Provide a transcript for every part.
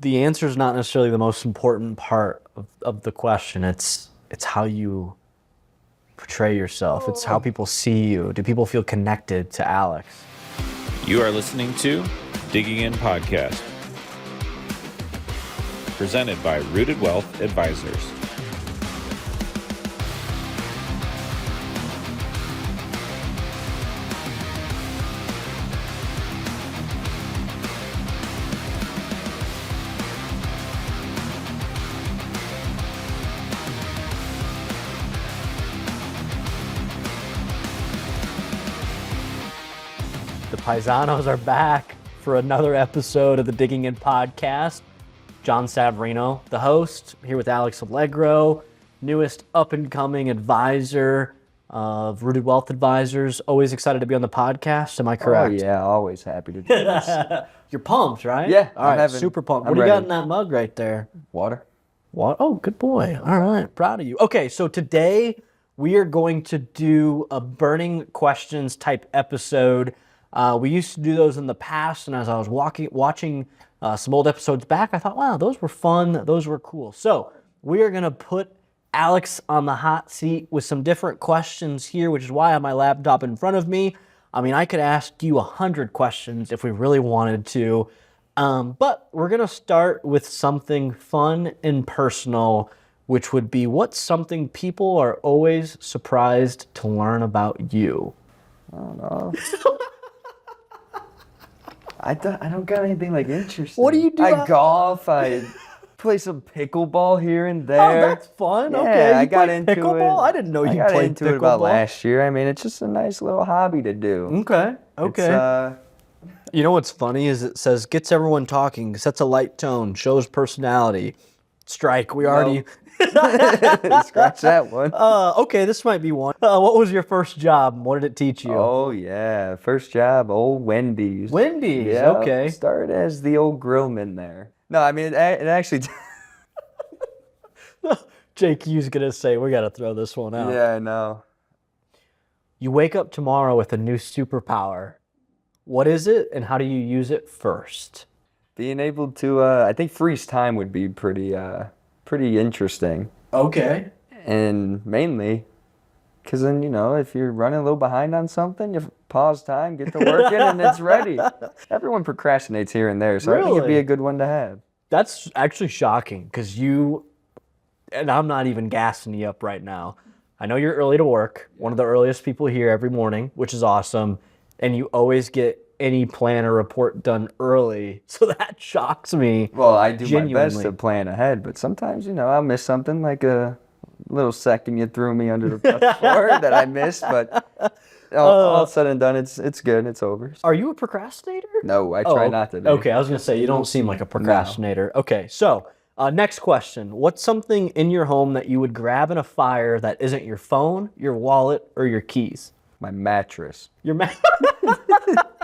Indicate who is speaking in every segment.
Speaker 1: the answer is not necessarily the most important part of the question. It's how you portray yourself. It's how people see you. Do people feel connected to Alex?
Speaker 2: You are listening to Digging In Podcast, presented by Rooted Wealth Advisors.
Speaker 1: The Paisanos are back for another episode of the Digging In Podcast. John Savarino, the host, here with Alex Allegro, newest up-and-coming advisor of Rooted Wealth Advisors. Always excited to be on the podcast. Am I correct?
Speaker 3: Oh, yeah. Always happy to do this.
Speaker 1: You're pumped, right?
Speaker 3: Yeah.
Speaker 1: All right, super pumped. What do you got in that mug right there?
Speaker 3: Water.
Speaker 1: What? Oh, good boy. All right. Proud of you. Okay, so today we are going to do a burning questions type episode. We used to do those in the past, and as I was watching some old episodes back, I thought, wow, those were fun. Those were cool. So we are going to put Alex on the hot seat with some different questions here, which is why I have my laptop in front of me. I mean, I could ask you 100 questions if we really wanted to, but we're going to start with something fun and personal, which would be, what's something people are always surprised to learn about you?
Speaker 3: I don't know. I don't got anything like interesting.
Speaker 1: What do you do?
Speaker 3: I golf. I play some pickleball here and there.
Speaker 1: Oh, that's fun.
Speaker 3: Yeah,
Speaker 1: Okay,
Speaker 3: I got
Speaker 1: play
Speaker 3: into
Speaker 1: pickleball?
Speaker 3: it.
Speaker 1: I didn't know you
Speaker 3: got
Speaker 1: played
Speaker 3: into it about
Speaker 1: pickleball.
Speaker 3: last year. I mean, it's just a nice little hobby to do.
Speaker 1: Okay.
Speaker 3: It's,
Speaker 1: You know what's funny is it says gets everyone talking, sets a light tone, shows personality. Strike. We already.
Speaker 3: scratch that one.
Speaker 1: Okay, this might be one. What was your first job? What did it teach you?
Speaker 3: Oh, yeah. First job, old Wendy's.
Speaker 1: Wendy's.
Speaker 3: Yeah,
Speaker 1: Okay.
Speaker 3: started as the old grillman there. No, I mean, it actually...
Speaker 1: Jake Hughes gonna say we gotta throw this one out.
Speaker 3: Yeah, I know.
Speaker 1: You wake up tomorrow with a new superpower. What is it, and how do you use it first?
Speaker 3: Being able to, I think freeze time would be pretty interesting.
Speaker 1: Okay.
Speaker 3: And mainly, because then, if you're running a little behind on something, you pause time, get to working, and it's ready. Everyone procrastinates here and there, so I think it'd be a good one to have.
Speaker 1: That's actually shocking, because and I'm not even gassing you up right now. I know you're early to work, one of the earliest people here every morning, which is awesome, and you always get any plan or report done early, so that shocks me.
Speaker 3: Well, I do
Speaker 1: genuinely.
Speaker 3: my best to plan ahead, but sometimes, I'll miss something, like a little second you threw me under the bus for that I missed, but all said and done, it's good, it's over.
Speaker 1: Are you a procrastinator?
Speaker 3: No, I try not to be.
Speaker 1: Okay, I was going to say, you don't seem like a procrastinator. No. Okay, so next question. What's something in your home that you would grab in a fire that isn't your phone, your wallet, or your keys?
Speaker 3: My mattress.
Speaker 1: Your mattress?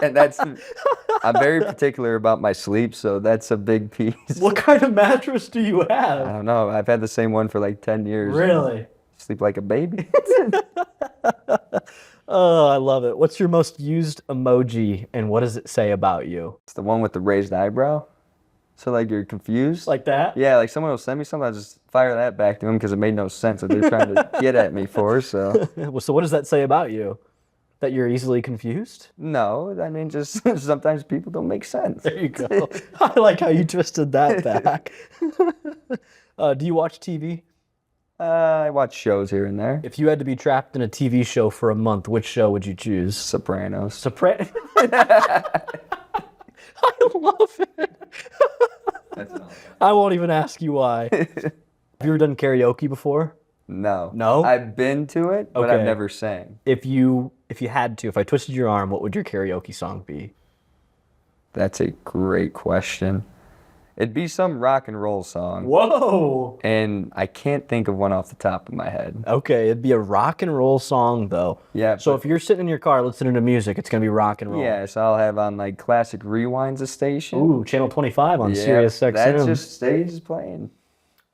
Speaker 3: And I'm very particular about my sleep, so that's a big piece.
Speaker 1: What kind of mattress do you have?
Speaker 3: I don't know. I've had the same one for like 10 years.
Speaker 1: Really?
Speaker 3: Sleep like a baby.
Speaker 1: Oh, I love it. What's your most used emoji, and what does it say about you?
Speaker 3: It's the one with the raised eyebrow. So like you're confused.
Speaker 1: Like that?
Speaker 3: Yeah, like someone will send me something, I'll just fire that back to them because it made no sense what they're trying to get at me for, so.
Speaker 1: So what does that say about you? That you're easily confused?
Speaker 3: No, I mean, just sometimes people don't make sense.
Speaker 1: There you go. I like how you twisted that back. Do you watch TV?
Speaker 3: I watch shows here and there.
Speaker 1: If you had to be trapped in a TV show for a month, which show would you choose?
Speaker 3: Sopranos.
Speaker 1: I love it. I won't even ask you why. Have you ever done karaoke before?
Speaker 3: No.
Speaker 1: No?
Speaker 3: I've been to it, but I've never sang.
Speaker 1: If you had to, if I twisted your arm, what would your karaoke song be?
Speaker 3: That's a great question. It'd be some rock and roll song.
Speaker 1: Whoa!
Speaker 3: And I can't think of one off the top of my head.
Speaker 1: Okay, it'd be a rock and roll song, though.
Speaker 3: Yeah.
Speaker 1: So if you're sitting in your car listening to music, it's going to be rock and roll.
Speaker 3: Yeah, so I'll have on like Classic Rewind's a station.
Speaker 1: Ooh, Channel 25 on Sirius XM.
Speaker 3: That's just stages playing.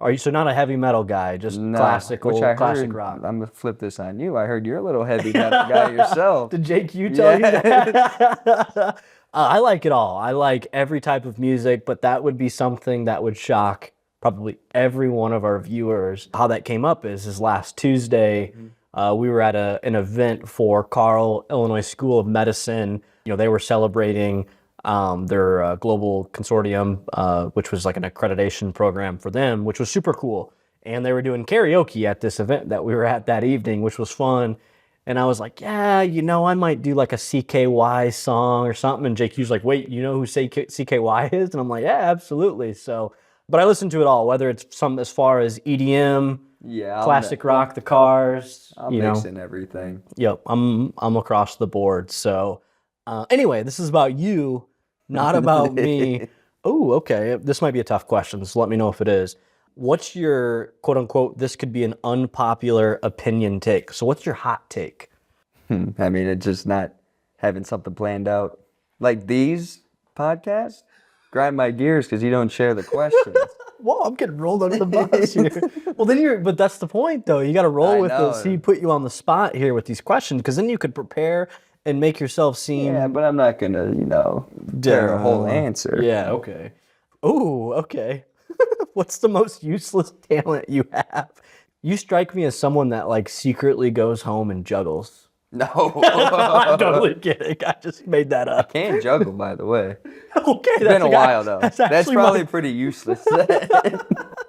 Speaker 1: Are you so not a heavy metal guy, just classic rock?
Speaker 3: I'm gonna flip this on you. I heard you're a little heavy metal guy yourself.
Speaker 1: Did Jake you tell you that? I like it all. I like every type of music, but that would be something that would shock probably every one of our viewers. How that came up is last Tuesday, we were at an event for Carl, Illinois School of Medicine. You know, they were celebrating their global consortium, which was like an accreditation program for them, which was super cool. And they were doing karaoke at this event that we were at that evening, which was fun. And I was like, yeah, you know, I might do like a CKY song or something. And Jake Hughes like, wait, you know who CKY is? And I'm like, yeah, absolutely. So, but I listen to it all, whether it's some as far as EDM, classic rock, the Cars.
Speaker 3: I'm mixing everything.
Speaker 1: Yep, I'm across the board. So, anyway, this is about you, not about me. Oh, okay. This might be a tough question, so let me know if it is. What's your quote unquote, this could be an unpopular opinion take? So what's your hot take?
Speaker 3: I mean, it's just not having something planned out. Like these podcasts, grind my gears because you don't share the questions.
Speaker 1: Whoa, I'm getting rolled under the bus here. Well, then but that's the point though. You got to roll with it. So he put you on the spot here with these questions because then you could prepare and make yourself seem.
Speaker 3: Yeah, but I'm not going to, share a whole answer.
Speaker 1: Yeah, okay. Oh, okay. What's the most useless talent you have? You strike me as someone that like secretly goes home and juggles.
Speaker 3: No.
Speaker 1: I'm totally kidding. I just made that up.
Speaker 3: I can juggle, by the way.
Speaker 1: Okay,
Speaker 3: it's been a while though. That's probably pretty useless.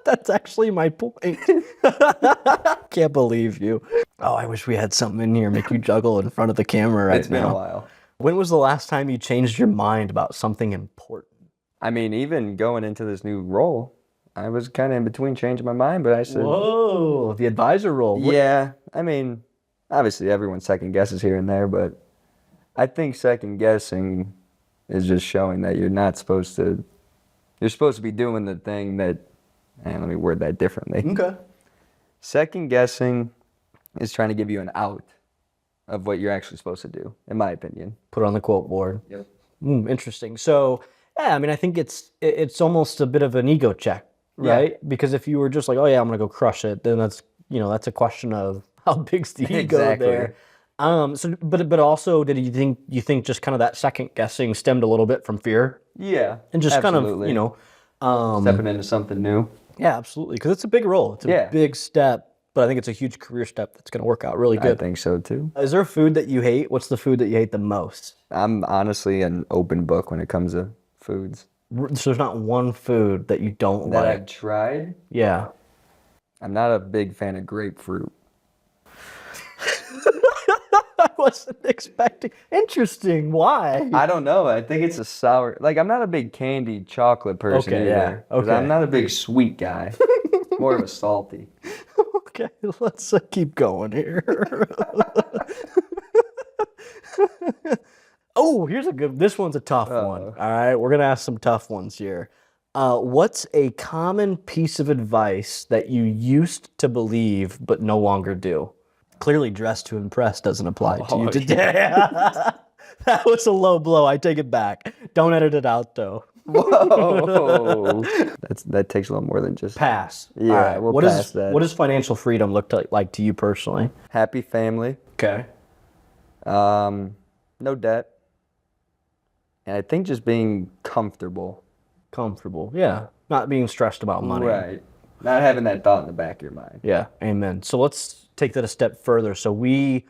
Speaker 1: That's actually my point. Can't believe you. Oh, I wish we had something in here make you juggle in front of the camera right now.
Speaker 3: It's been a while.
Speaker 1: When was the last time you changed your mind about something important?
Speaker 3: I mean, even going into this new role, I was kind of in between changing my mind, but I said...
Speaker 1: Whoa, the advisor role.
Speaker 3: Yeah, I mean, obviously everyone second guesses here and there, but I think second guessing is just showing that you're not supposed to... You're supposed to be doing the thing that... And let me word that differently.
Speaker 1: Okay.
Speaker 3: Second guessing is trying to give you an out of what you're actually supposed to do, in my opinion.
Speaker 1: Put it on the quote board.
Speaker 3: Yep.
Speaker 1: Interesting. So, yeah, I mean, I think it's almost a bit of an ego check, right? Yeah. Because if you were just like, oh yeah, I'm gonna go crush it, then that's a question of how big's the ego there. So, but also, you think just kind of that second guessing stemmed a little bit from fear?
Speaker 3: Yeah.
Speaker 1: And just absolutely. Kind of,
Speaker 3: stepping into something new.
Speaker 1: Yeah, absolutely. Because it's a big role. It's a big step. But I think it's a huge career step that's going to work out really good.
Speaker 3: I think so too.
Speaker 1: Is there a food that you hate? What's the food that you hate the most?
Speaker 3: I'm honestly an open book when it comes to foods.
Speaker 1: So there's not one food that you don't like?
Speaker 3: That I've tried?
Speaker 1: Yeah.
Speaker 3: I'm not a big fan of grapefruit.
Speaker 1: I wasn't expecting. Interesting. Why?
Speaker 3: I don't know. I think it's a sour. Like, I'm not a big candied chocolate person either. Yeah. Okay. I'm not a big sweet guy. More of a salty.
Speaker 1: Okay, let's keep going here. Oh, here's a good. This one's a tough one. All right, we're gonna ask some tough ones here. What's a common piece of advice that you used to believe but no longer do? Clearly, dress to impress doesn't apply to you today. Yeah. That was a low blow. I take it back. Don't edit it out, though.
Speaker 3: Whoa. That takes a little more than just...
Speaker 1: Pass.
Speaker 3: Yeah, right. We'll pass that.
Speaker 1: What does financial freedom look like to you personally?
Speaker 3: Happy family.
Speaker 1: Okay.
Speaker 3: No debt. And I think just being comfortable.
Speaker 1: Comfortable, yeah. Not being stressed about money.
Speaker 3: Right. Not having that thought in the back of your mind.
Speaker 1: Yeah, amen. So let's take that a step further. So we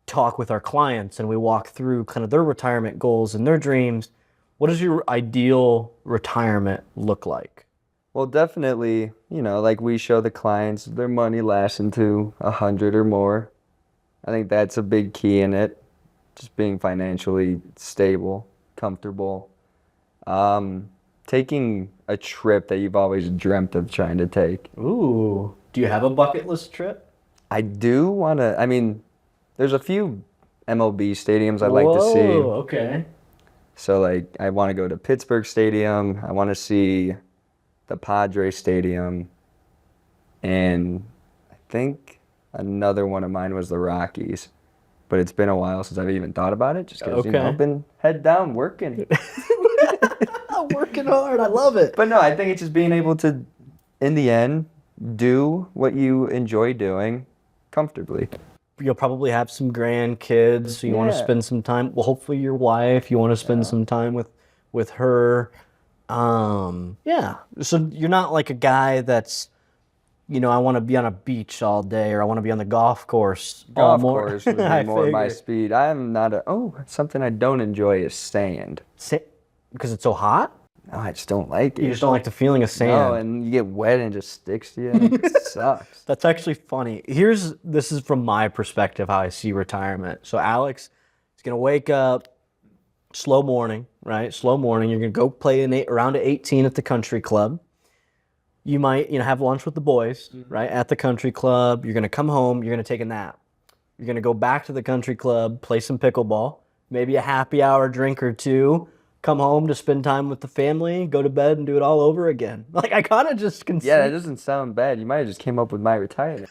Speaker 1: talk with our clients and we walk through kind of their retirement goals and their dreams. What does your ideal retirement look like?
Speaker 3: Well, definitely, like we show the clients their money lasts into 100 or more. I think that's a big key in it. Just being financially stable, comfortable. Taking a trip that you've always dreamt of trying to take.
Speaker 1: Ooh. Do you have a bucket list trip?
Speaker 3: I do want to. There's a few MLB stadiums I'd like to see.
Speaker 1: Oh, okay.
Speaker 3: So, I want to go to Pittsburgh Stadium. I want to see the Padres Stadium. And I think another one of mine was the Rockies. But it's been a while since I've even thought about it, just because, I've been head down working.
Speaker 1: Working hard. I love it.
Speaker 3: But no, I think it's just being able to, in the end, do what you enjoy doing comfortably.
Speaker 1: you'll probably have some grandkids, so you want to
Speaker 3: Yeah.
Speaker 1: spend some time. Well, hopefully your wife, you want to spend some time with her. Yeah. So you're not like a guy that's, I want to be on a beach all day, or I want to be on the golf course all
Speaker 3: Golf
Speaker 1: morning.
Speaker 3: course would be
Speaker 1: I
Speaker 3: more my
Speaker 1: figured.
Speaker 3: speed. I'm not something I don't enjoy is sand.
Speaker 1: Because it's so hot?
Speaker 3: No, I just don't like it.
Speaker 1: You just don't like the feeling of sand.
Speaker 3: No, and you get wet and it just sticks to you. And it sucks.
Speaker 1: That's actually funny. This is from my perspective how I see retirement. So Alex is gonna wake up, slow morning, right? Slow morning. You're gonna go play around at 18 at the country club. You might, have lunch with the boys, right? At the country club. You're gonna come home. You're gonna take a nap. You're gonna go back to the country club, play some pickleball, maybe a happy hour drink or two. Come home to spend time with the family, go to bed, and do it all over again. Like, I kind of just conceive.
Speaker 3: Yeah, that doesn't sound bad. You might have just came up with my retirement.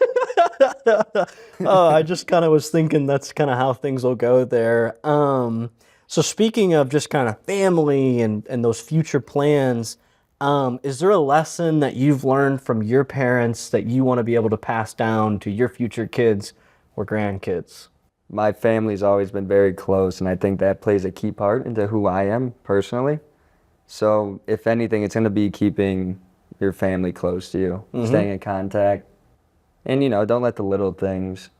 Speaker 1: I just kind of was thinking that's kind of how things will go there. So speaking of just kind of family and those future plans, is there a lesson that you've learned from your parents that you want to be able to pass down to your future kids or grandkids?
Speaker 3: My family's always been very close, and I think that plays a key part into who I am personally. So if anything, it's going to be keeping your family close to you, staying in contact, and don't let the little things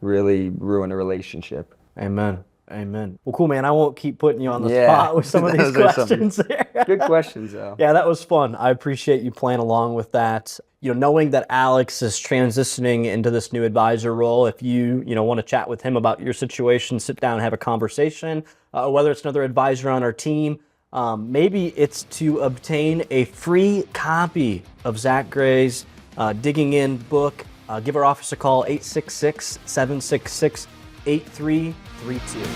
Speaker 3: really ruin a relationship.
Speaker 1: Amen. Amen. Well, cool, man. I won't keep putting you on the
Speaker 3: Yeah.
Speaker 1: spot with some of these
Speaker 3: Those are some
Speaker 1: questions there.
Speaker 3: Good questions, though.
Speaker 1: Yeah, that was fun. I appreciate you playing along with that. Knowing that Alex is transitioning into this new advisor role, if you, want to chat with him about your situation, sit down and have a conversation, whether it's another advisor on our team, maybe it's to obtain a free copy of Zach Gray's Digging In book. Give our office a call, 866-766-8332.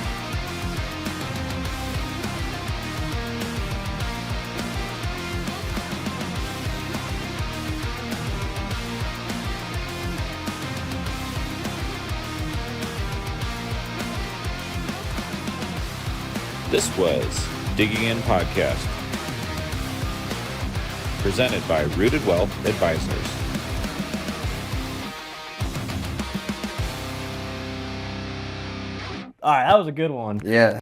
Speaker 2: This was Digging In Podcast, presented by Rooted Wealth Advisors.
Speaker 1: All right, that was a good one.
Speaker 3: Yeah.